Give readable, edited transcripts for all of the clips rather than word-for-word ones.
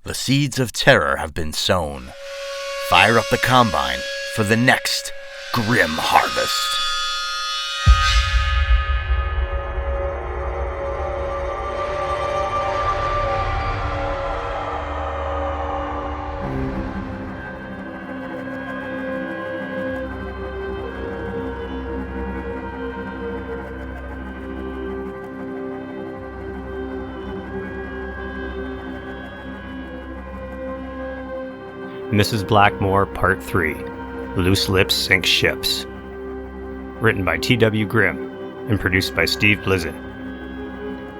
The seeds of terror have been sown. Fire up the combine for the next grim harvest. Mrs. Blackmoore, Part 3, Loose Lips Sink Ships. Written by T.W. Grimm and produced by Steve Blizin.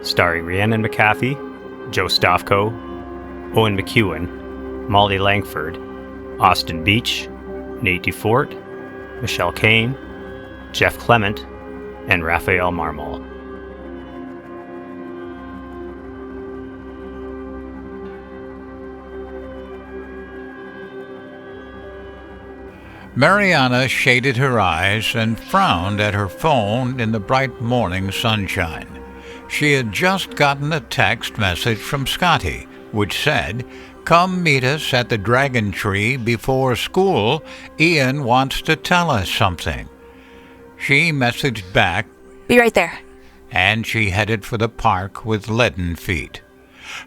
Starring Rhiannon McAfee, Joe Stofko, Owen McCuen, Molly Lankford, Austin Beach, Nate DeFort, Michelle Kane, Jeff Clement, and Rafael Marmol. Mariana shaded her eyes and frowned at her phone in the bright morning sunshine. She had just gotten a text message from Scotty, which said, "Come meet us at the Dragon Tree before school. Ian wants to tell us something." She messaged back, "Be right there," and she headed for the park with leaden feet.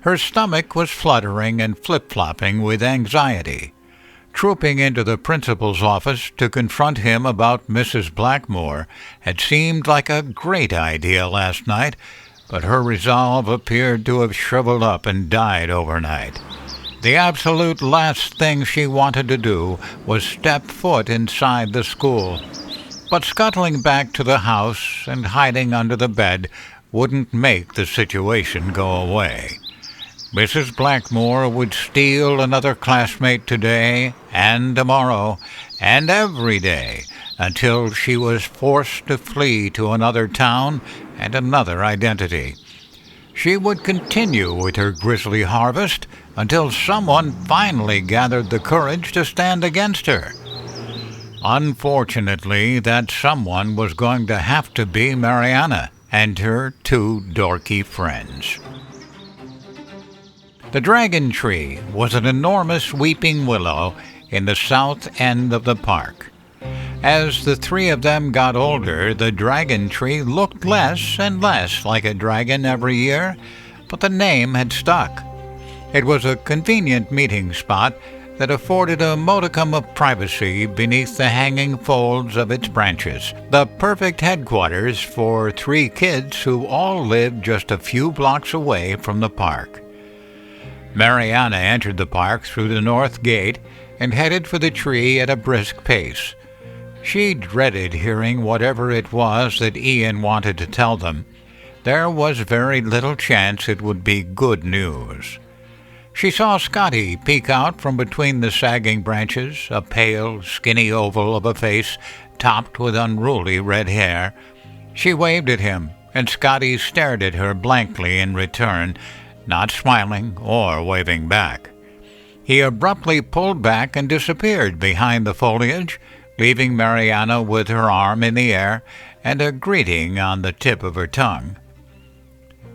Her stomach was fluttering and flip-flopping with anxiety. Trooping into the principal's office to confront him about Mrs. Blackmoore had seemed like a great idea last night, but her resolve appeared to have shriveled up and died overnight. The absolute last thing she wanted to do was step foot inside the school. But scuttling back to the house and hiding under the bed wouldn't make the situation go away. Mrs. Blackmoore would steal another classmate today and tomorrow and every day until she was forced to flee to another town and another identity. She would continue with her grisly harvest until someone finally gathered the courage to stand against her. Unfortunately, that someone was going to have to be Mariana and her two dorky friends. The Dragon Tree was an enormous weeping willow in the south end of the park. As the three of them got older, the Dragon Tree looked less and less like a dragon every year, but the name had stuck. It was a convenient meeting spot that afforded a modicum of privacy beneath the hanging folds of its branches, the perfect headquarters for three kids who all lived just a few blocks away from the park. Mariana entered the park through the north gate and headed for the tree at a brisk pace. She dreaded hearing whatever it was that Ian wanted to tell them. There was very little chance it would be good news. She saw Scotty peek out from between the sagging branches, a pale, skinny oval of a face topped with unruly red hair. She waved at him, and Scotty stared at her blankly in return, not smiling or waving back. He abruptly pulled back and disappeared behind the foliage, leaving Mariana with her arm in the air and a greeting on the tip of her tongue.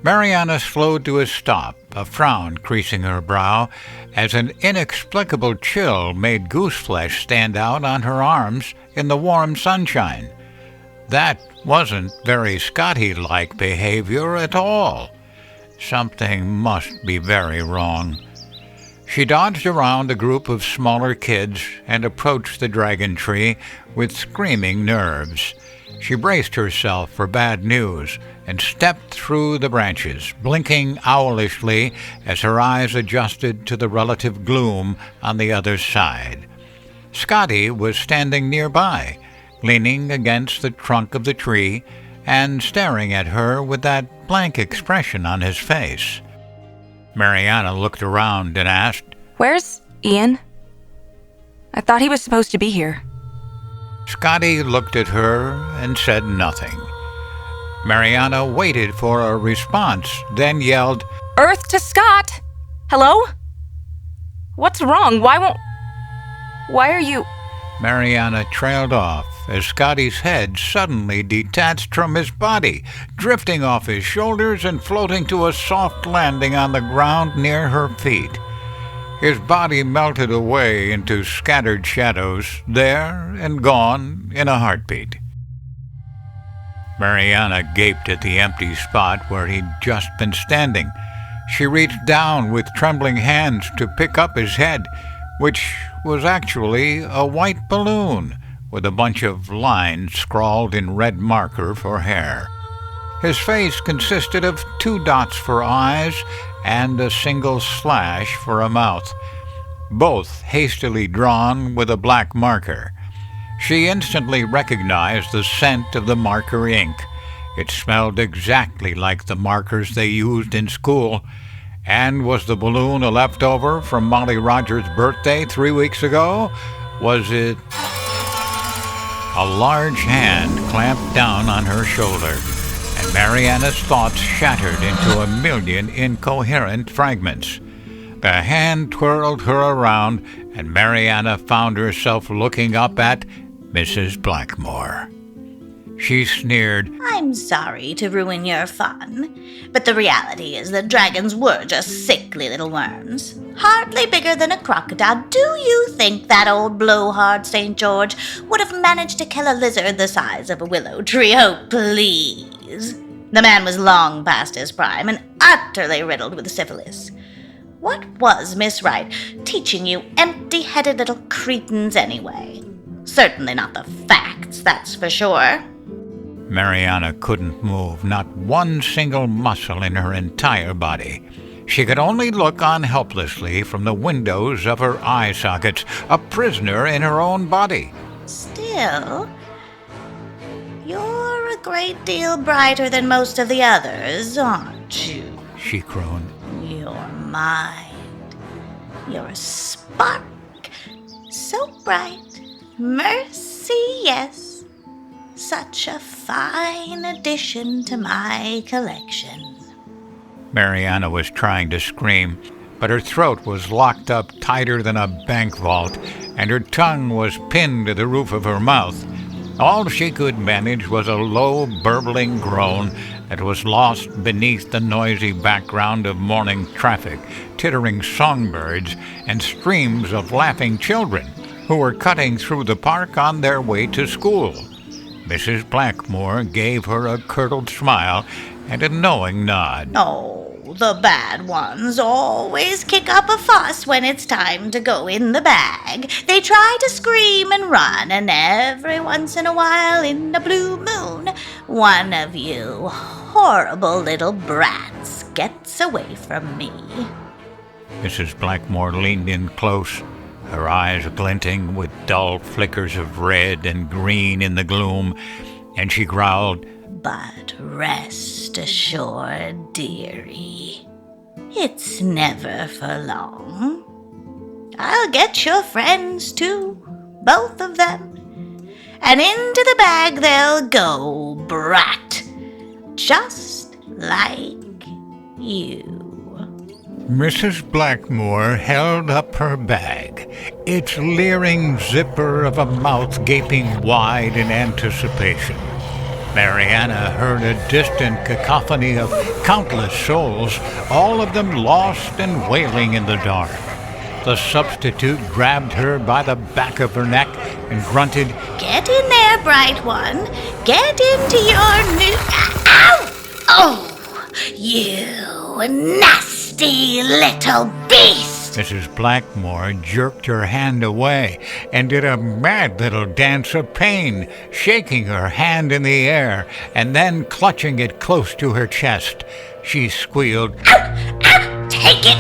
Mariana slowed to a stop, a frown creasing her brow, as an inexplicable chill made gooseflesh stand out on her arms in the warm sunshine. That wasn't very Scotty-like behavior at all. Something must be very wrong. She dodged around a group of smaller kids and approached the Dragon Tree with screaming nerves. She braced herself for bad news and stepped through the branches, blinking owlishly as her eyes adjusted to the relative gloom on the other side. Scotty was standing nearby, leaning against the trunk of the tree and staring at her with that blank expression on his face. Mariana looked around and asked, "Where's Ian? I thought he was supposed to be here." Scotty looked at her and said nothing. Mariana waited for a response, then yelled, "Earth to Scott! Hello? What's wrong? Why are you..." Mariana trailed off as Scotty's head suddenly detached from his body, drifting off his shoulders and floating to a soft landing on the ground near her feet. His body melted away into scattered shadows, there and gone in a heartbeat. Mariana gaped at the empty spot where he'd just been standing. She reached down with trembling hands to pick up his head, which was actually a white balloon with a bunch of lines scrawled in red marker for hair. His face consisted of 2 dots for eyes and a single slash for a mouth, both hastily drawn with a black marker. She instantly recognized the scent of the marker ink. It smelled exactly like the markers they used in school. And was the balloon a leftover from Molly Rogers' birthday 3 weeks ago? Was it... A large hand clamped down on her shoulder, and Mariana's thoughts shattered into a million incoherent fragments. The hand twirled her around, and Mariana found herself looking up at Mrs. Blackmoore. She sneered, "I'm sorry to ruin your fun, but the reality is that dragons were just sickly little worms. Hardly bigger than a crocodile. Do you think that old blowhard St. George would have managed to kill a lizard the size of a willow tree? Oh, please. The man was long past his prime and utterly riddled with syphilis. What was Miss Wright teaching you empty-headed little cretins anyway? Certainly not the facts, that's for sure." Mariana couldn't move, not one single muscle in her entire body. She could only look on helplessly from the windows of her eye sockets, a prisoner in her own body. "Still, you're a great deal brighter than most of the others, aren't you?" she crooned. "Your mind, your spark, so bright. Mercy, yes. Such a fine addition to my collection." Mariana was trying to scream, but her throat was locked up tighter than a bank vault, and her tongue was pinned to the roof of her mouth. All she could manage was a low, burbling groan that was lost beneath the noisy background of morning traffic, tittering songbirds, and streams of laughing children who were cutting through the park on their way to school. Mrs. Blackmoore gave her a curdled smile and a knowing nod. "Oh, the bad ones always kick up a fuss when it's time to go in the bag. They try to scream and run, and every once in a while, in a blue moon, one of you horrible little brats gets away from me." Mrs. Blackmoore leaned in close, her eyes glinting with dull flickers of red and green in the gloom, and she growled, "But rest assured, dearie, it's never for long. I'll get your friends, too, both of them, and into the bag they'll go, brat, just like you." Mrs. Blackmoore held up her bag, its leering zipper of a mouth gaping wide in anticipation. Mariana heard a distant cacophony of countless souls, all of them lost and wailing in the dark. The substitute grabbed her by the back of her neck and grunted, "Get in there, bright one. Get into your new... Ow! Oh, you nasty little beast!" Mrs. Blackmoore jerked her hand away and did a mad little dance of pain, shaking her hand in the air and then clutching it close to her chest. She squealed, "Ow! Ow! Take it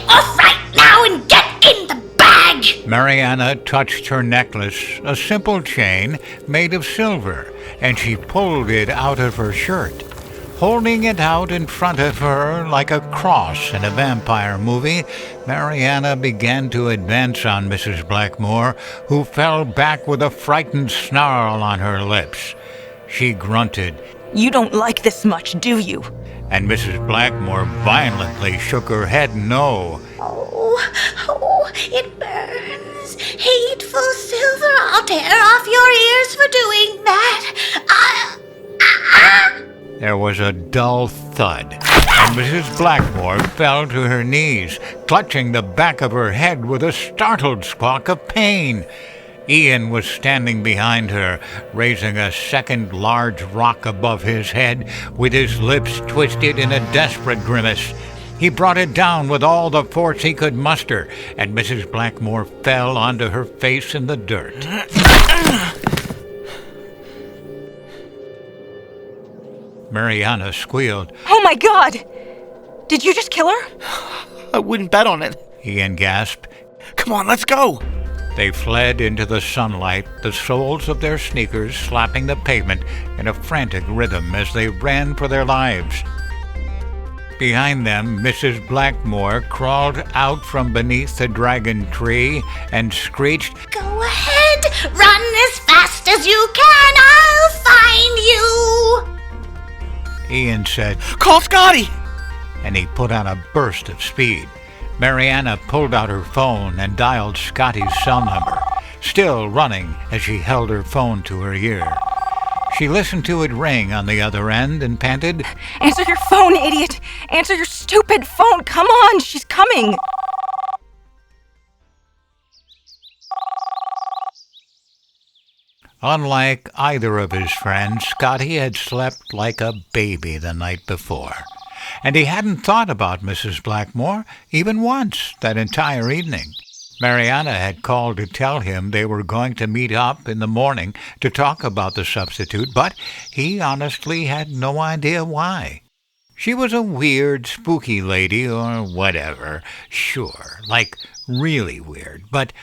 off right now and get in the bag!" Mariana touched her necklace, a simple chain made of silver, and she pulled it out of her shirt. Holding it out in front of her like a cross in a vampire movie, Mariana began to advance on Mrs. Blackmoore, who fell back with a frightened snarl on her lips. She grunted, "You don't like this much, do you?" And Mrs. Blackmoore violently shook her head no. Oh, it burns. Hateful silver, I'll tear off your ears for doing that. There was a dull thud. and Mrs. Blackmoore fell to her knees, clutching the back of her head with a startled squawk of pain. Ian was standing behind her, raising a second large rock above his head, with his lips twisted in a desperate grimace. He brought it down with all the force he could muster, and Mrs. Blackmoore fell onto her face in the dirt. Mariana squealed. Oh my God! Did you just kill her? I wouldn't bet on it. Ian gasped. Come on, let's go. They fled into the sunlight, the soles of their sneakers slapping the pavement in a frantic rhythm as they ran for their lives. Behind them, Mrs. Blackmoore crawled out from beneath the dragon tree and screeched, Go ahead, run as fast as you can, I'll find you! Ian said, Call Scotty! and he put on a burst of speed. Mariana pulled out her phone and dialed Scotty's cell number, still running as she held her phone to her ear. She listened to it ring on the other end and panted, Answer your phone, idiot! Answer your stupid phone! Come on, she's coming! Unlike either of his friends, Scotty had slept like a baby the night before, and he hadn't thought about Mrs. Blackmoore even once that entire evening. Mariana had called to tell him they were going to meet up in the morning to talk about the substitute, but he honestly had no idea why. She was a weird, spooky lady or whatever, sure, like really weird, but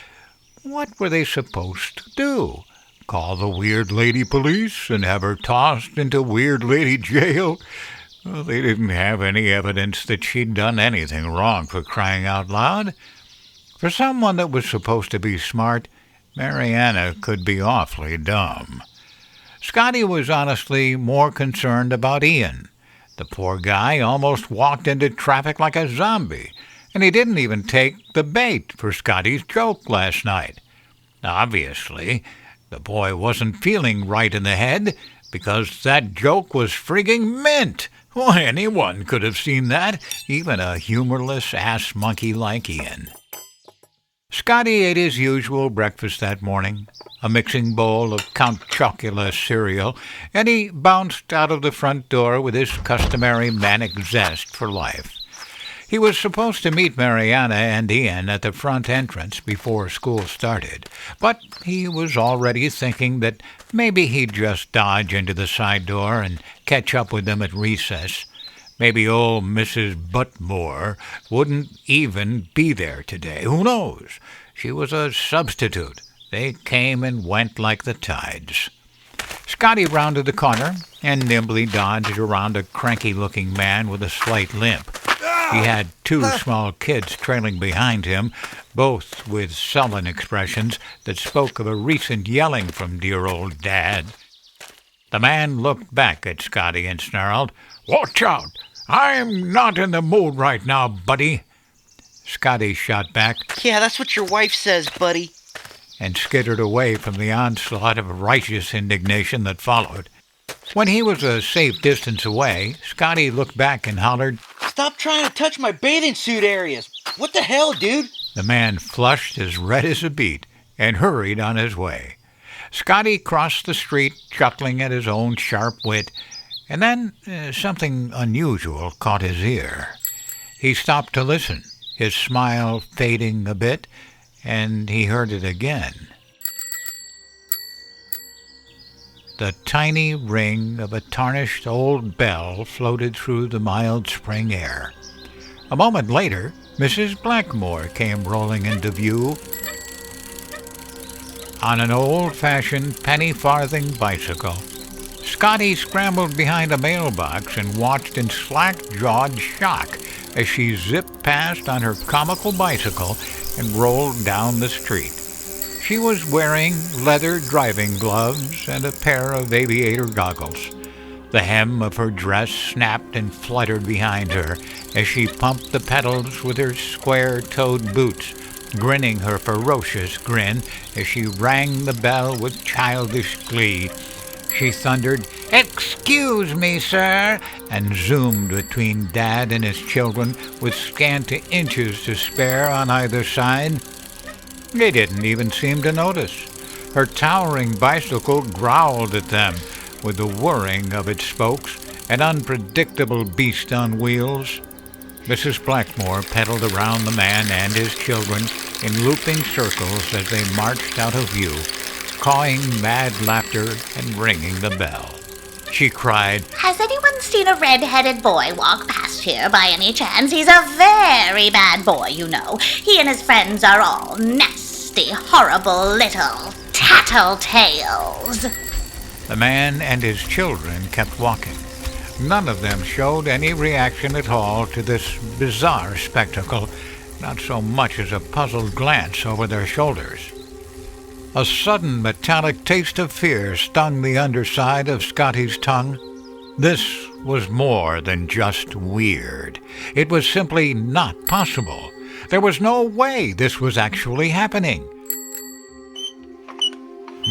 what were they supposed to do? Call the weird lady police and have her tossed into weird lady jail? Well, they didn't have any evidence that she'd done anything wrong, for crying out loud. For someone that was supposed to be smart, Mariana could be awfully dumb. Scotty was honestly more concerned about Ian. The poor guy almost walked into traffic like a zombie, and he didn't even take the bait for Scotty's joke last night. Obviously, the boy wasn't feeling right in the head, because that joke was frigging mint. Why, anyone could have seen that, even a humorless ass monkey like Ian. Scotty ate his usual breakfast that morning, a mixing bowl of Count Chocula cereal, and he bounced out of the front door with his customary manic zest for life. He was supposed to meet Mariana and Ian at the front entrance before school started, but he was already thinking that maybe he'd just dodge into the side door and catch up with them at recess. Maybe old Mrs. Blackmoore wouldn't even be there today. Who knows? She was a substitute. They came and went like the tides. Scotty rounded the corner and nimbly dodged around a cranky-looking man with a slight limp. He had two small kids trailing behind him, both with sullen expressions that spoke of a recent yelling from dear old Dad. The man looked back at Scotty and snarled, "Watch out! I'm not in the mood right now, buddy." Scotty shot back, Yeah, that's what your wife says, buddy. and skittered away from the onslaught of righteous indignation that followed. When he was a safe distance away, Scotty looked back and hollered, Stop trying to touch my bathing suit areas. What the hell, dude? The man flushed as red as a beet and hurried on his way. Scotty crossed the street, chuckling at his own sharp wit, and then something unusual caught his ear. He stopped to listen, his smile fading a bit, and he heard it again. The tiny ring of a tarnished old bell floated through the mild spring air. A moment later, Mrs. Blackmoore came rolling into view on an old-fashioned penny-farthing bicycle. Scotty scrambled behind a mailbox and watched in slack-jawed shock as she zipped past on her comical bicycle and rolled down the street. She was wearing leather driving gloves and a pair of aviator goggles. The hem of her dress snapped and fluttered behind her as she pumped the pedals with her square-toed boots, grinning her ferocious grin as she rang the bell with childish glee. she thundered. "Excuse me, sir," and zoomed between Dad and his children with scant inches to spare on either side. They didn't even seem to notice. Her towering bicycle growled at them with the whirring of its spokes, an unpredictable beast on wheels. Mrs. Blackmoore pedaled around the man and his children in looping circles as they marched out of view, cawing mad laughter and ringing the bell. She cried, "Has anyone seen a red-headed boy walk past here by any chance? He's a very bad boy, you know. He and his friends are all nasty, horrible little tattletales." The man and his children kept walking. None of them showed any reaction at all to this bizarre spectacle, not so much as a puzzled glance over their shoulders. A sudden metallic taste of fear stung the underside of Scotty's tongue. This was more than just weird. It was simply not possible. There was no way this was actually happening.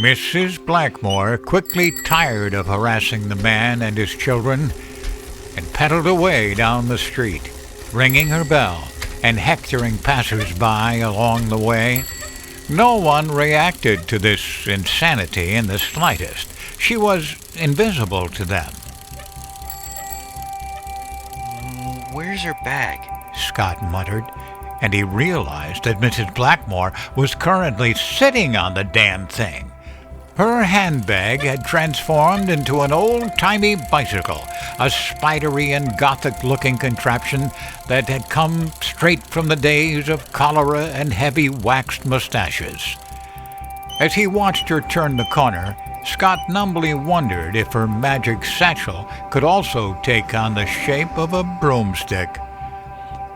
Mrs. Blackmoore quickly tired of harassing the man and his children and pedaled away down the street, ringing her bell and hectoring passers-by along the way. No one reacted to this insanity in the slightest. She was invisible to them. Where's her bag? Scott muttered, and he realized that Mrs. Blackmoore was currently sitting on the damn thing. Her handbag had transformed into an old-timey bicycle, a spidery and gothic-looking contraption that had come straight from the days of cholera and heavy waxed mustaches. As he watched her turn the corner, Scott numbly wondered if her magic satchel could also take on the shape of a broomstick.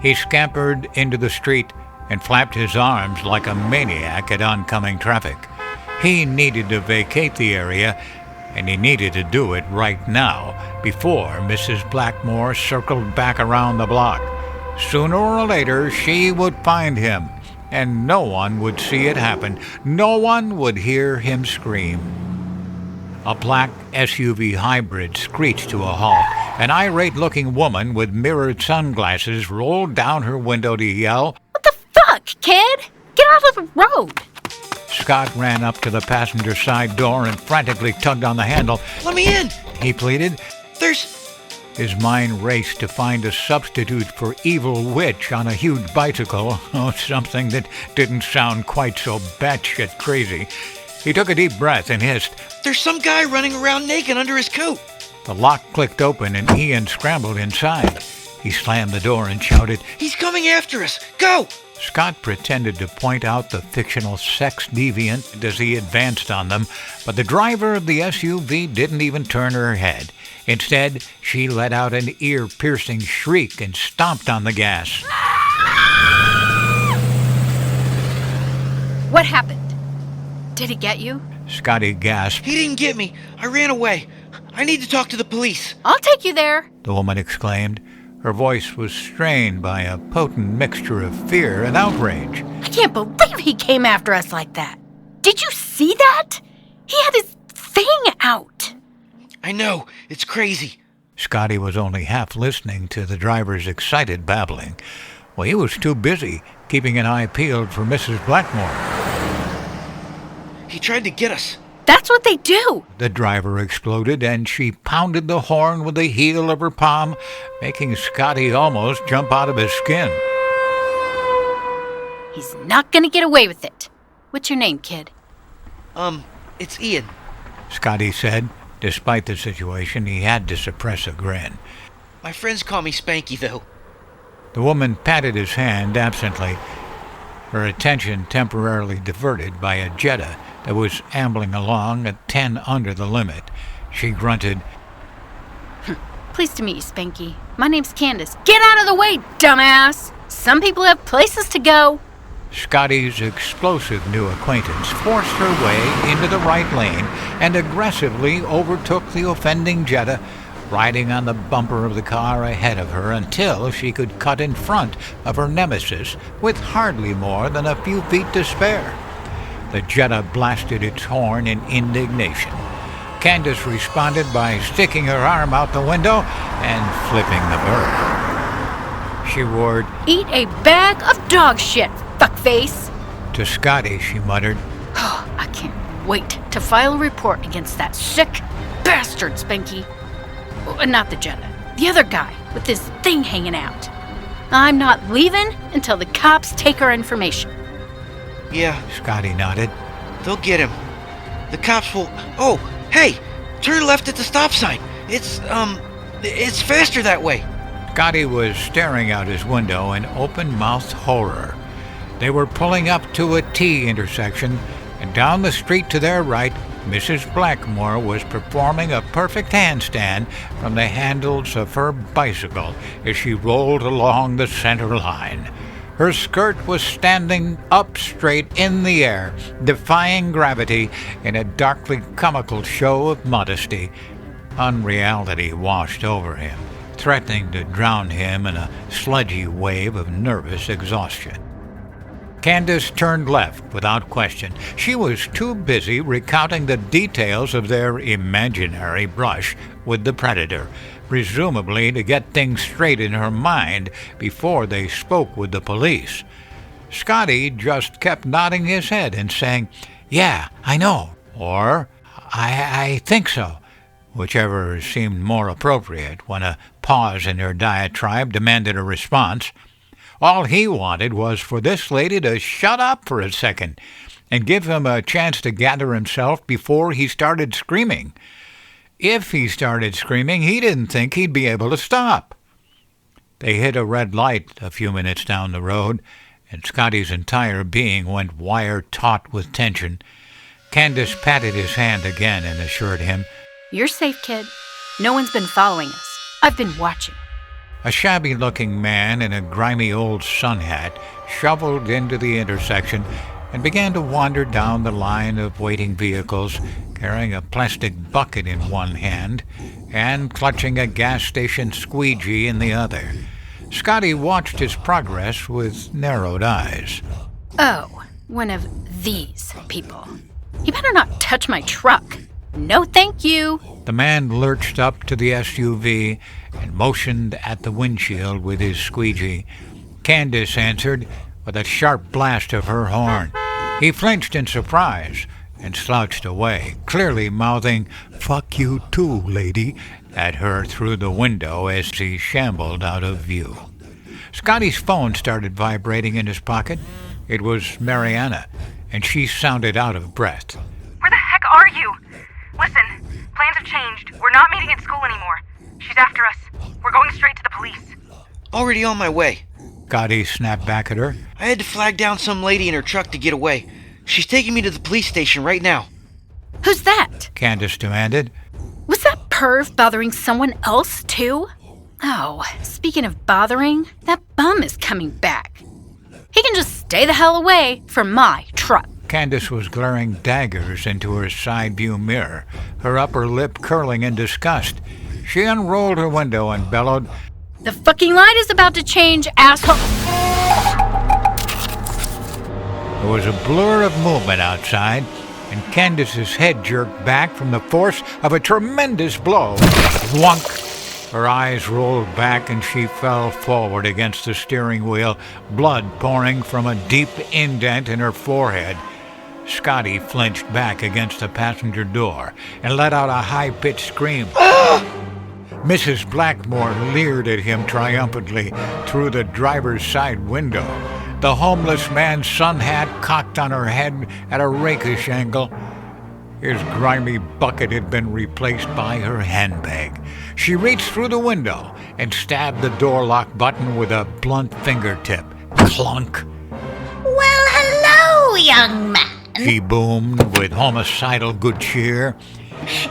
He scampered into the street and flapped his arms like a maniac at oncoming traffic. He needed to vacate the area, and he needed to do it right now, before Mrs. Blackmoore circled back around the block. Sooner or later, she would find him, and no one would see it happen. No one would hear him scream. A black SUV hybrid screeched to a halt. An irate-looking woman with mirrored sunglasses rolled down her window to yell, "What the fuck, kid? Get out of the road!" Scott ran up to the passenger side door and frantically tugged on the handle. Let me in! He pleaded. There's... His mind raced to find a substitute for evil witch on a huge bicycle, something that didn't sound quite so batshit crazy. He took a deep breath and hissed, There's some guy running around naked under his coat. The lock clicked open and Ian scrambled inside. He slammed the door and shouted, He's coming after us! Go! Scott pretended to point out the fictional sex deviant as he advanced on them, but the driver of the SUV didn't even turn her head. Instead, she let out an ear-piercing shriek and stomped on the gas. What happened? Did he get you? Scotty gasped. He didn't get me. I ran away. I need to talk to the police. I'll take you there. The woman exclaimed. Her voice was strained by a potent mixture of fear and outrage. I can't believe he came after us like that. Did you see that? He had his thing out. I know. It's crazy. Scotty was only half listening to the driver's excited babbling. Well, he was too busy keeping an eye peeled for Mrs. Blackmoore. He tried to get us. That's what they do. The driver exploded, and she pounded the horn with the heel of her palm, making Scotty almost jump out of his skin. He's not gonna get away with it. What's your name, kid? It's Ian. Scotty said. Despite the situation, he had to suppress a grin. My friends call me Spanky, though. The woman patted his hand absently, her attention temporarily diverted by a Jetta that was ambling along at 10 under the limit. She grunted, Pleased to meet you, Spanky. My name's Candace. Get out of the way, dumbass! Some people have places to go. Scotty's explosive new acquaintance forced her way into the right lane and aggressively overtook the offending Jetta, riding on the bumper of the car ahead of her until she could cut in front of her nemesis with hardly more than a few feet to spare. The Jetta blasted its horn in indignation. Candace responded by sticking her arm out the window and flipping the bird. She roared, "Eat a bag of dog shit, fuckface!" To Scotty, she muttered, Oh, I can't wait to file a report against that sick bastard, Spanky. Oh, not the Jetta. The other guy with this thing hanging out. I'm not leaving until the cops take our information. Yeah, Scotty nodded. they'll get him. The cops will... Oh, hey! Turn left at the stop sign. It's faster that way. Scotty was staring out his window in open-mouthed horror. They were pulling up to a T intersection, and down the street to their right, Mrs. Blackmoore was performing a perfect handstand from the handles of her bicycle as she rolled along the center line. Her skirt was standing up straight in the air, defying gravity in a darkly comical show of modesty. Unreality washed over him, threatening to drown him in a sludgy wave of nervous exhaustion. Candace turned left without question. She was too busy recounting the details of their imaginary brush with the predator, presumably to get things straight in her mind before they spoke with the police. Scotty just kept nodding his head and saying, "Yeah, I know," or I think so, whichever seemed more appropriate when a pause in her diatribe demanded a response. All he wanted was for this lady to shut up for a second and give him a chance to gather himself before he started screaming. If he started screaming, he didn't think he'd be able to stop. They hit a red light a few minutes down the road, and Scotty's entire being went wire-taut with tension. Candace patted his hand again and assured him, You're safe, kid. No one's been following us. I've been watching. A shabby-looking man in a grimy old sun hat shoveled into the intersection and began to wander down the line of waiting vehicles, carrying a plastic bucket in one hand and clutching a gas station squeegee in the other. Scotty watched his progress with narrowed eyes. Oh, one of these people. You better not touch my truck. No, thank you. The man lurched up to the SUV and motioned at the windshield with his squeegee. Candace answered with a sharp blast of her horn. He flinched in surprise and slouched away, clearly mouthing, "Fuck you too, lady," at her through the window as he shambled out of view. Scotty's phone started vibrating in his pocket. It was Mariana, and she sounded out of breath. Where the heck are you? Listen, plans have changed. We're not meeting at school anymore. She's after us. We're going straight to the police. Already on my way. Scotty snapped back at her. I had to flag down some lady in her truck to get away. She's taking me to the police station right now. Who's that? Candace demanded. Was that perv bothering someone else, too? Oh, speaking of bothering, that bum is coming back. He can just stay the hell away from my truck. Candace was glaring daggers into her side view mirror, her upper lip curling in disgust. She unrolled her window and bellowed, The fucking light is about to change, asshole. There was a blur of movement outside, and Candace's head jerked back from the force of a tremendous blow. Whunk! Her eyes rolled back and she fell forward against the steering wheel, blood pouring from a deep indent in her forehead. Scotty flinched back against the passenger door and let out a high-pitched scream. Mrs. Blackmoore leered at him triumphantly through the driver's side window, the homeless man's sun hat cocked on her head at a rakish angle. His grimy bucket had been replaced by her handbag. She reached through the window and stabbed the door lock button with a blunt fingertip. Clunk! Well, hello, young man. He boomed with homicidal good cheer.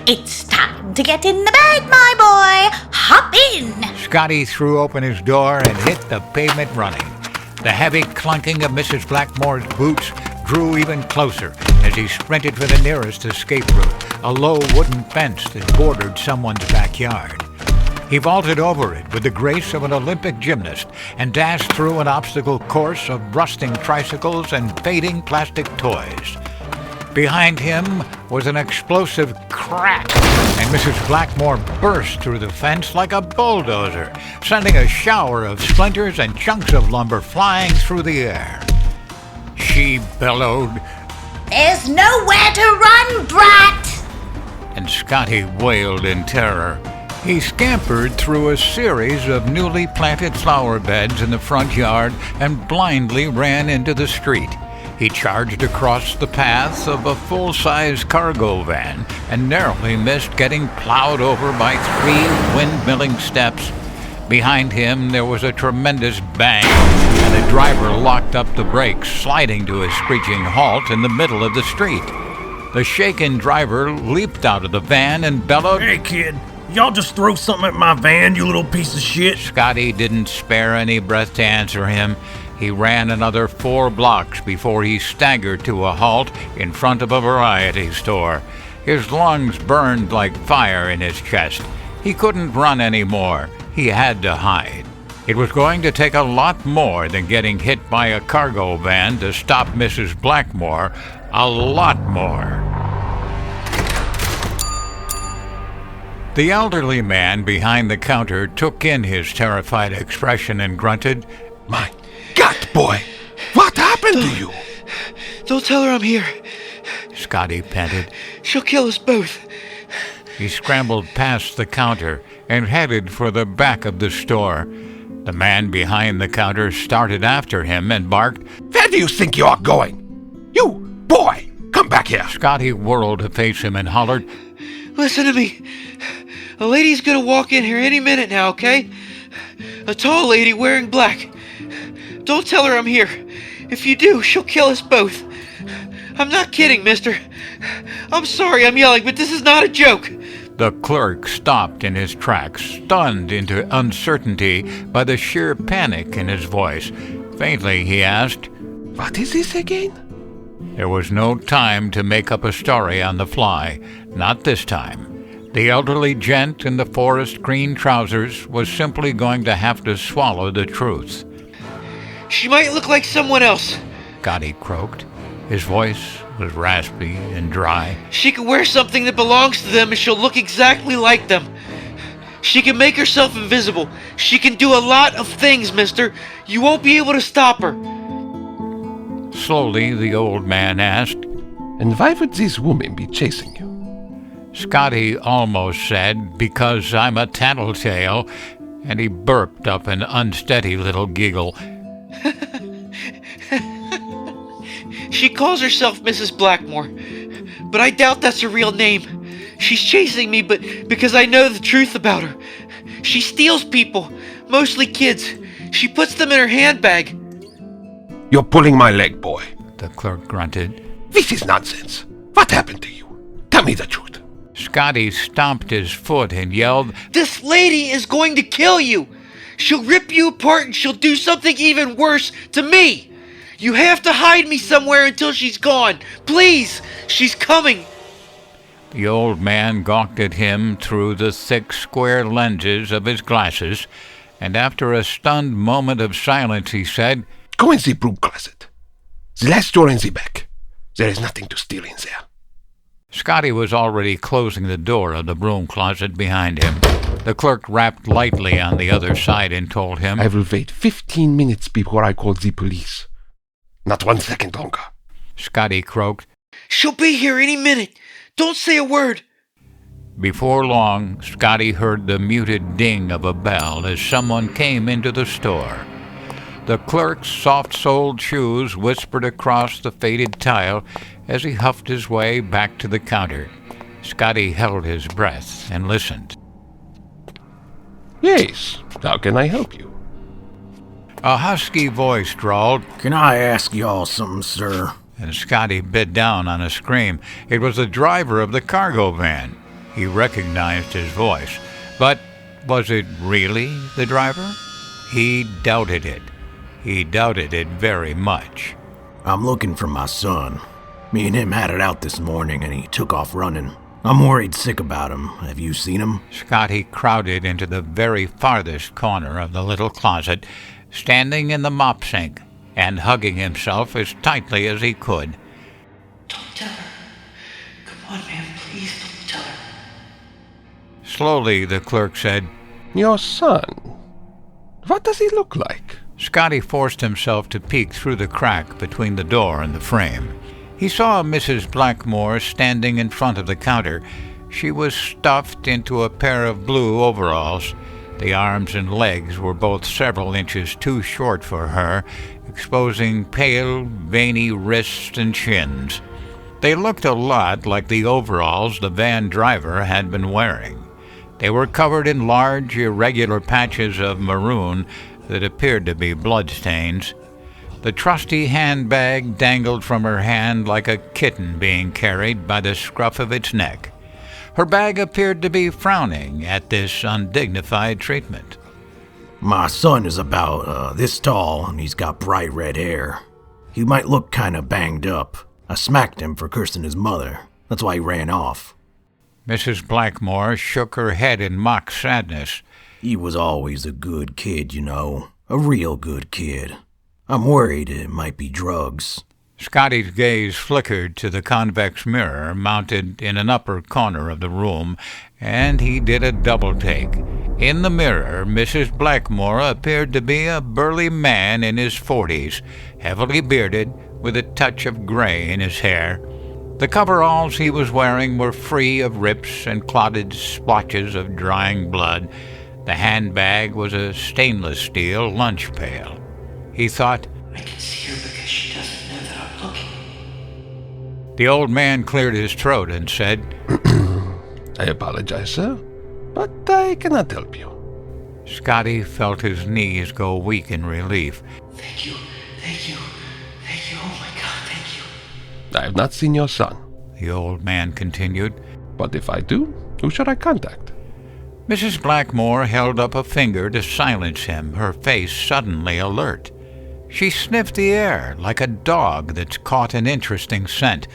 It's time to get in the bag, my boy. Hop in. Scotty threw open his door and hit the pavement running. The heavy clunking of Mrs. Blackmore's boots drew even closer as he sprinted for the nearest escape route, a low wooden fence that bordered someone's backyard. He vaulted over it with the grace of an Olympic gymnast and dashed through an obstacle course of rusting tricycles and fading plastic toys. Behind him was an explosive crack, and Mrs. Blackmoore burst through the fence like a bulldozer, sending a shower of splinters and chunks of lumber flying through the air. She bellowed, "There's nowhere to run, brat!" and Scotty wailed in terror. He scampered through a series of newly planted flower beds in the front yard and blindly ran into the street. He charged across the path of a full-size cargo van and narrowly missed getting plowed over by 3 windmilling steps. Behind him there was a tremendous bang, and the driver locked up the brakes, sliding to a screeching halt in the middle of the street. The shaken driver leaped out of the van and bellowed, "Hey, kid, y'all just throw something at my van, you little piece of shit." Scotty didn't spare any breath to answer him. He ran another 4 blocks before he staggered to a halt in front of a variety store. His lungs burned like fire in his chest. He couldn't run anymore. He had to hide. It was going to take a lot more than getting hit by a cargo van to stop Mrs. Blackmoore. A lot more. The elderly man behind the counter took in his terrified expression and grunted, "My God, boy! What happened to you?" Don't tell her I'm here. Scotty panted. She'll kill us both. He scrambled past the counter and headed for the back of the store. The man behind the counter started after him and barked, "Where do you think you are going? You, boy, come back here." Scotty whirled to face him and hollered, Listen to me. A lady's gonna walk in here any minute now, okay? A tall lady wearing black. Don't tell her I'm here. If you do, she'll kill us both. I'm not kidding, mister. I'm sorry I'm yelling, but this is not a joke. The clerk stopped in his tracks, stunned into uncertainty by the sheer panic in his voice. Faintly, he asked, "What is this again?" There was no time to make up a story on the fly. Not this time. The elderly gent in the forest green trousers was simply going to have to swallow the truth. She might look like someone else. Scotty croaked. His voice was raspy and dry. She can wear something that belongs to them and she'll look exactly like them. She can make herself invisible. She can do a lot of things, mister. You won't be able to stop her. Slowly, the old man asked, "And why would this woman be chasing you?" Scotty almost said, "Because I'm a tattletale," and he burped up an unsteady little giggle. She calls herself Mrs. Blackmoore, but I doubt that's her real name. She's chasing me, but because I know the truth about her. She steals people, mostly kids. She puts them in her handbag. "You're pulling my leg, boy." The clerk grunted. "This is nonsense. What happened to you? Tell me the truth." Scotty stomped his foot and yelled, This lady is going to kill you. She'll rip you apart and she'll do something even worse to me. You have to hide me somewhere until she's gone. Please, she's coming. The old man gawked at him through the thick square lenses of his glasses, and after a stunned moment of silence he said, "Go in the broom closet. The last door in the back. There is nothing to steal in there." Scotty was already closing the door of the broom closet behind him. The clerk rapped lightly on the other side and told him, "I will wait 15 minutes before I call the police. Not 1 second longer." Scotty croaked. She'll be here any minute. Don't say a word. Before long, Scotty heard the muted ding of a bell as someone came into the store. The clerk's soft-soled shoes whispered across the faded tile as he huffed his way back to the counter. Scotty held his breath and listened. "Yes, how can I help you?" A husky voice drawled, "Can I ask y'all something, sir?" and Scotty bit down on a scream. It was the driver of the cargo van. He recognized his voice. But was it really the driver? He doubted it. He doubted it very much. "I'm looking for my son. Me and him had it out this morning and he took off running. I'm worried sick about him. Have you seen him?" Scotty crowded into the very farthest corner of the little closet, standing in the mop sink and hugging himself as tightly as he could. Don't tell her. Come on, ma'am, please don't tell her. Slowly, the clerk said, Your son. What does he look like? Scotty forced himself to peek through the crack between the door and the frame. He saw Mrs. Blackmoore standing in front of the counter. She was stuffed into a pair of blue overalls. The arms and legs were both several inches too short for her, exposing pale, veiny wrists and shins. They looked a lot like the overalls the van driver had been wearing. They were covered in large, irregular patches of maroon that appeared to be bloodstains. The trusty handbag dangled from her hand like a kitten being carried by the scruff of its neck. Her bag appeared to be frowning at this undignified treatment. My son is about this tall, and he's got bright red hair. He might look kinda banged up. I smacked him for cursing his mother. That's why he ran off. Mrs. Blackmoore shook her head in mock sadness. He was always a good kid, you know. A real good kid. I'm worried it might be drugs. Scotty's gaze flickered to the convex mirror mounted in an upper corner of the room, and he did a double-take. In the mirror, Mrs. Blackmoore appeared to be a burly man in his 40s, heavily bearded, with a touch of gray in his hair. The coveralls he was wearing were free of rips and clotted splotches of drying blood. The handbag was a stainless steel lunch pail. He thought, I can see her because she doesn't know that I'm looking. The old man cleared his throat and said, I apologize, sir, but I cannot help you. Scotty felt his knees go weak in relief. Thank you. Oh my God, thank you. I have not seen your son, The old man continued. but if I do, who should I contact? Mrs. Blackmoore held up a finger to silence him, her face suddenly alert. She sniffed the air like a dog that's caught an interesting scent,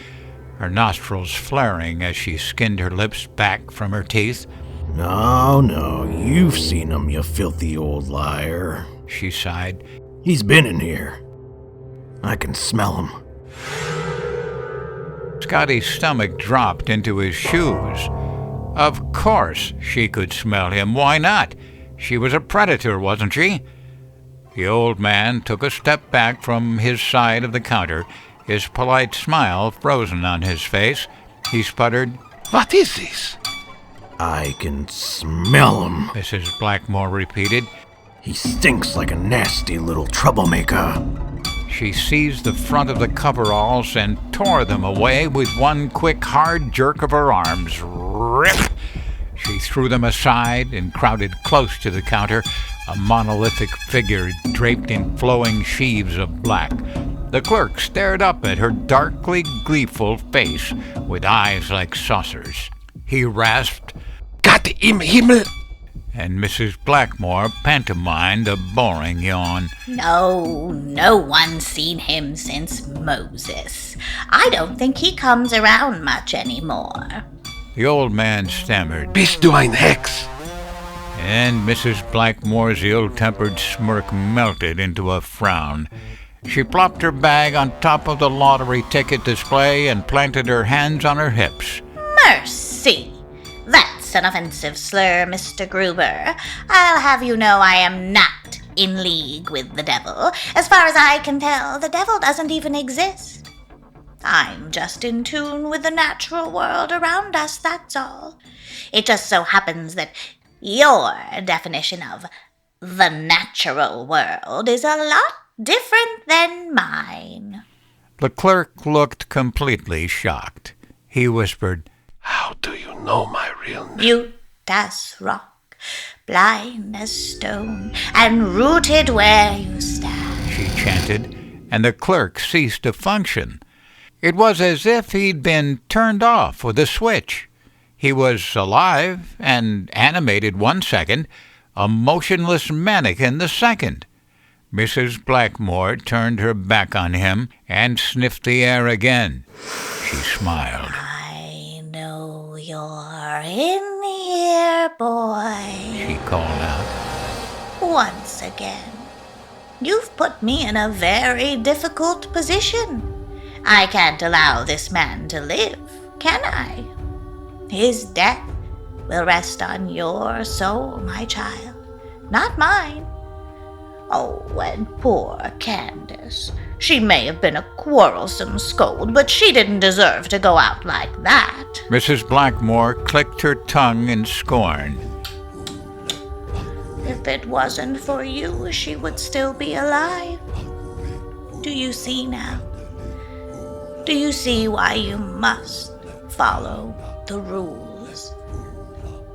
her nostrils flaring as she skinned her lips back from her teeth. No, you've seen him, you filthy old liar. She sighed. He's been in here. I can smell him. Scotty's stomach dropped into his shoes. Of course she could smell him. Why not? She was a predator, wasn't she? The old man took a step back from his side of the counter, his polite smile frozen on his face. He sputtered, What is this? I can smell him. Mrs. Blackmoore repeated. He stinks like a nasty little troublemaker. She seized the front of the coveralls and tore them away with one quick, hard jerk of her arms. Rip! She threw them aside and crowded close to the counter, a monolithic figure draped in flowing sheaves of black. The clerk stared up at her darkly gleeful face with eyes like saucers. He rasped, Gott im Himmel! and Mrs. Blackmoore pantomimed a boring yawn. No one's seen him since Moses. I don't think he comes around much anymore. The old man stammered, Bist du ein Hex? and Mrs. Blackmore's ill-tempered smirk melted into a frown. She plopped her bag on top of the lottery ticket display and planted her hands on her hips. Mercy! That's an offensive slur, Mr. Gruber. I'll have you know I am not in league with the devil. As far as I can tell, the devil doesn't even exist. I'm just in tune with the natural world around us, that's all. It just so happens that your definition of the natural world is a lot different than mine. The clerk looked completely shocked. He whispered, How do you know my real name? Mute as rock, blind as stone, and rooted where you stand. she chanted, and the clerk ceased to function. It was as if he'd been turned off with a switch. He was alive and animated one second, a motionless mannequin the second. Mrs. Blackmoore turned her back on him and sniffed the air again. She smiled. I know you're in here, boy. She called out. Once again. You've put me in a very difficult position. I can't allow this man to live. can I? His death will rest on your soul, my child, not mine. Oh, and poor Candace. She may have been a quarrelsome scold, but she didn't deserve to go out like that. Mrs. Blackmoore clicked her tongue in scorn. If it wasn't for you, she would still be alive. Do you see now? Do you see why you must follow the rules?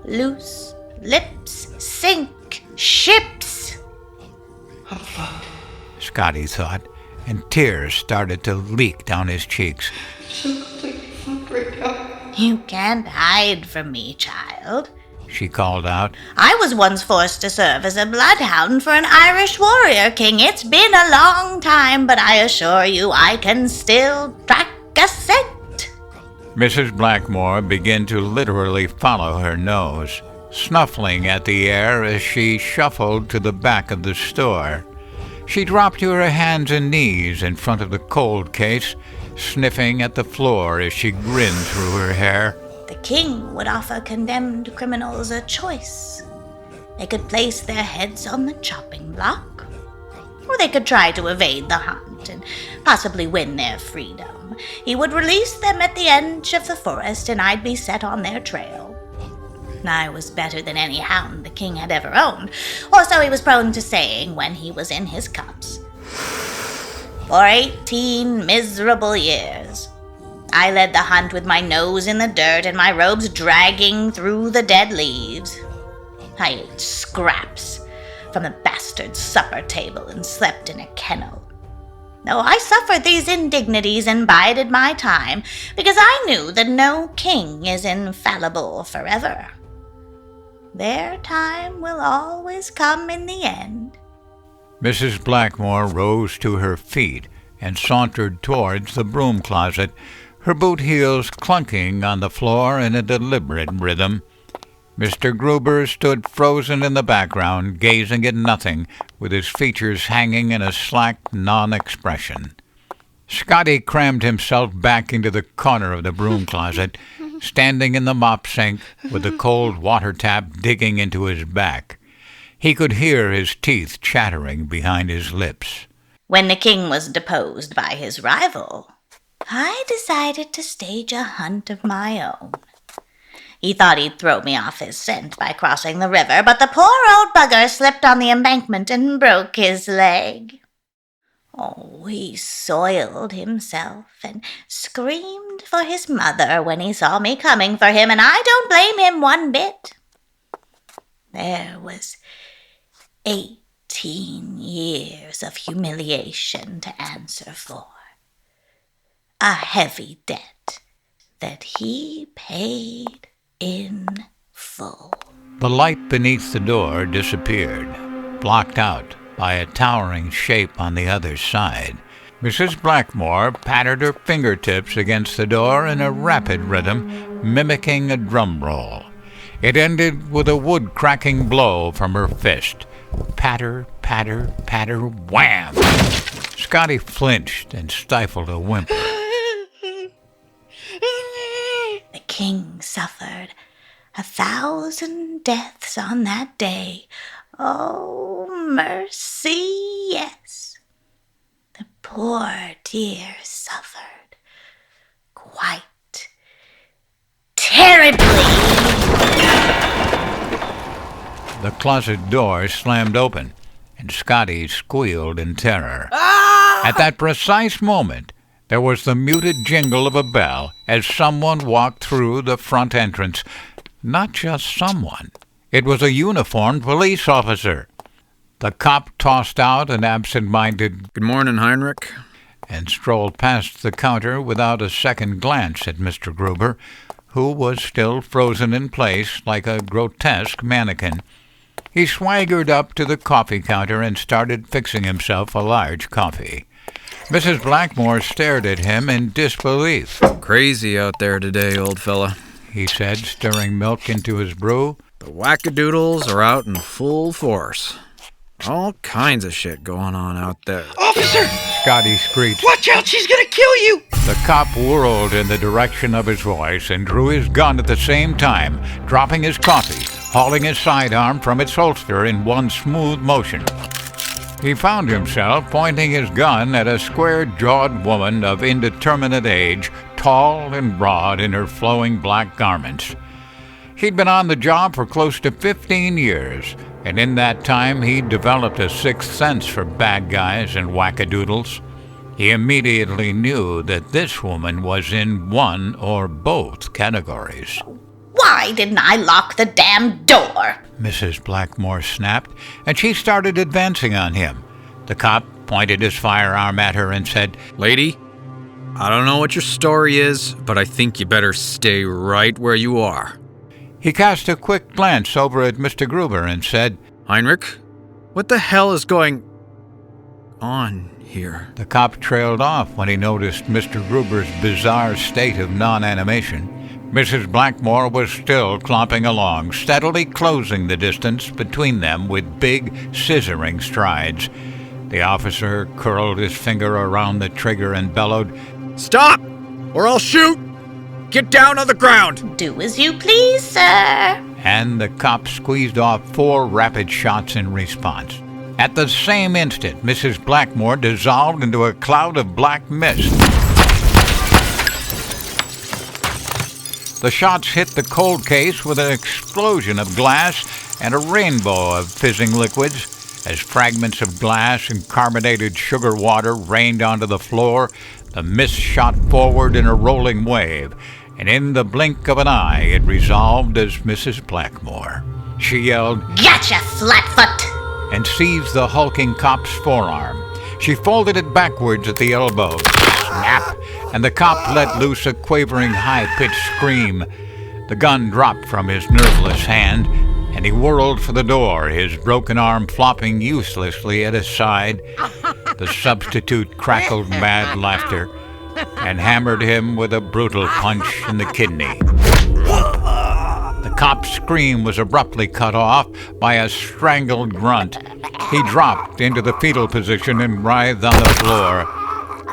Loose lips sink ships. Scotty thought, and tears started to leak down his cheeks. You can't hide from me, child, she called out. I was once forced to serve as a bloodhound for an Irish warrior king. It's been a long time, but I assure you I can still track a scent. Mrs. Blackmoore began to literally follow her nose, snuffling at the air as she shuffled to the back of the store. She dropped to her hands and knees in front of the cold case, sniffing at the floor as she grinned through her hair. The king would offer condemned criminals a choice. They could place their heads on the chopping block, or they could try to evade the hunt and possibly win their freedom. He would release them at the edge of the forest, and I'd be set on their trail. I was better than any hound the king had ever owned, or so he was prone to saying when he was in his cups. For 18 miserable years, I led the hunt with my nose in the dirt and my robes dragging through the dead leaves. I ate scraps from the bastard's supper table and slept in a kennel. No, I suffered these indignities and bided my time, because I knew that no king is infallible forever. Their time will always come in the end. Mrs. Blackmoore rose to her feet and sauntered towards the broom closet, her boot heels clunking on the floor in a deliberate rhythm. Mr. Gruber stood frozen in the background, gazing at nothing, with his features hanging in a slack non-expression. Scotty crammed himself back into the corner of the broom closet, standing in the mop sink with the cold water tap digging into his back. He could hear his teeth chattering behind his lips. When the king was deposed by his rival, I decided to stage a hunt of my own. He thought he'd throw me off his scent by crossing the river, but the poor old bugger slipped on the embankment and broke his leg. Oh, he soiled himself and screamed for his mother when he saw me coming for him, and I don't blame him one bit. There was 18 years of humiliation to answer for. A heavy debt that he paid in full. The light beneath the door disappeared, blocked out by a towering shape on the other side. Mrs. Blackmoore patted her fingertips against the door in a rapid rhythm, mimicking a drum roll. It ended with a wood-cracking blow from her fist. Patter, patter, patter, wham! Scotty flinched and stifled a whimper. The king suffered 1,000 deaths on that day. Oh, mercy, yes. The poor dear suffered quite terribly. The closet door slammed open, and Scotty squealed in terror. At that precise moment, there was the muted jingle of a bell as someone walked through the front entrance. Not just someone. It was a uniformed police officer. The cop tossed out an absent-minded "Good morning, Heinrich," and strolled past the counter without a second glance at Mr. Gruber, who was still frozen in place like a grotesque mannequin. He swaggered up to the coffee counter and started fixing himself a large coffee. Mrs. Blackmoore stared at him in disbelief. "Crazy out there today, old fella," he said, stirring milk into his brew. "The wackadoodles are out in full force. All kinds of shit going on out there." Officer! Scotty screeched. Watch out, she's gonna kill you! The cop whirled in the direction of his voice and drew his gun at the same time, dropping his coffee, hauling his sidearm from its holster in one smooth motion. He found himself pointing his gun at a square-jawed woman of indeterminate age, tall and broad in her flowing black garments. He'd been on the job for close to 15 years, and in that time he'd developed a sixth sense for bad guys and wackadoodles. He immediately knew that this woman was in one or both categories. Why didn't I lock the damn door? Mrs. Blackmoore snapped, and she started advancing on him. The cop pointed his firearm at her and said, Lady, I don't know what your story is, but I think you better stay right where you are. He cast a quick glance over at Mr. Gruber and said, Heinrich, what the hell is going on here? The cop trailed off when he noticed Mr. Gruber's bizarre state of non-animation. Mrs. Blackmoore was still clomping along, steadily closing the distance between them with big, scissoring strides. The officer curled his finger around the trigger and bellowed, Stop, or I'll shoot! Get down on the ground! Do as you please, sir. And the cop squeezed off 4 rapid shots in response. At the same instant, Mrs. Blackmoore dissolved into a cloud of black mist. The shots hit the cold case with an explosion of glass and a rainbow of fizzing liquids. As fragments of glass and carbonated sugar water rained onto the floor, the mist shot forward in a rolling wave, and in the blink of an eye it resolved as Mrs. Blackmoore. She yelled, Gotcha, flatfoot! And seized the hulking cop's forearm. She folded it backwards at the elbow. Snap! And the cop let loose a quavering, high-pitched scream. The gun dropped from his nerveless hand, and he whirled for the door, his broken arm flopping uselessly at his side. The substitute crackled mad laughter and hammered him with a brutal punch in the kidney. The cop's scream was abruptly cut off by a strangled grunt. He dropped into the fetal position and writhed on the floor.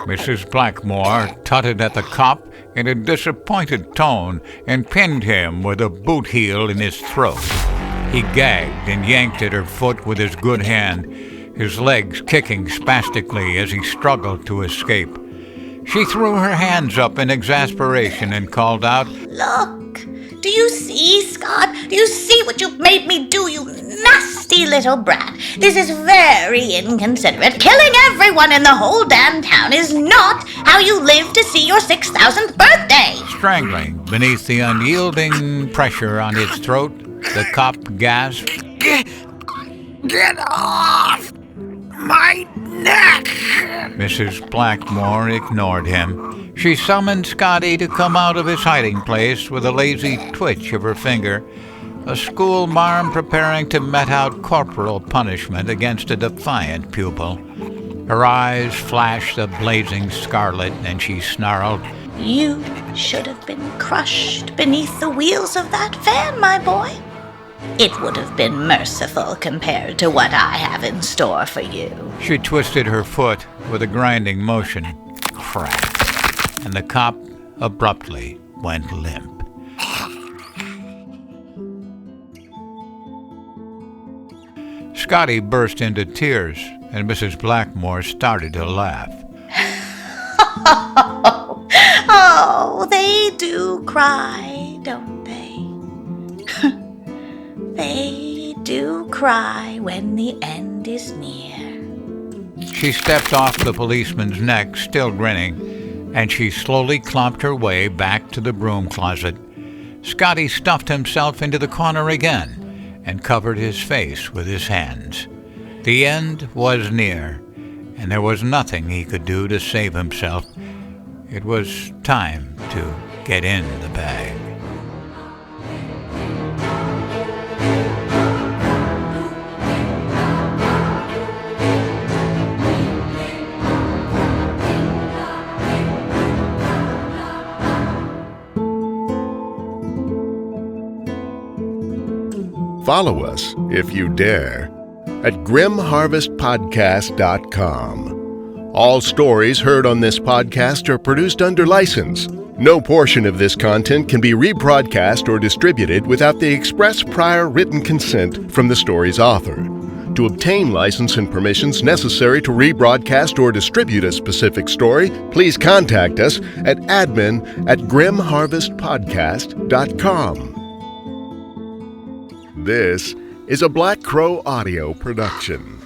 Mrs. Blackmoore tutted at the cop in a disappointed tone and pinned him with a boot heel in his throat. He gagged and yanked at her foot with his good hand, his legs kicking spastically as he struggled to escape. She threw her hands up in exasperation and called out, Look! Do you see, Scott? Do you see what you've made me do, you nasty little brat? This is very inconsiderate. Killing everyone in the whole damn town is not how you live to see your 6,000th birthday. Strangling beneath the unyielding pressure on his throat, the cop gasped, Get off my neck! Mrs. Blackmoore ignored him. She summoned Scotty to come out of his hiding place with a lazy twitch of her finger, a school marm preparing to mete out corporal punishment against a defiant pupil. Her eyes flashed a blazing scarlet, and she snarled, You should have been crushed beneath the wheels of that van, my boy. It would have been merciful compared to what I have in store for you. She twisted her foot with a grinding motion. Crack. And the cop abruptly went limp. Scotty burst into tears, and Mrs. Blackmoore started to laugh. Oh, they do cry, don't they? They do cry when the end is near. She stepped off the policeman's neck, still grinning, and she slowly clomped her way back to the broom closet. Scotty stuffed himself into the corner again and covered his face with his hands. The end was near, and there was nothing he could do to save himself. It was time to get in the bag. Follow us, if you dare, at grimharvestpodcast.com. All stories heard on this podcast are produced under license. No portion of this content can be rebroadcast or distributed without the express prior written consent from the story's author. To obtain license and permissions necessary to rebroadcast or distribute a specific story, please contact us at admin@grimharvestpodcast.com. This is a Black Crow audio production.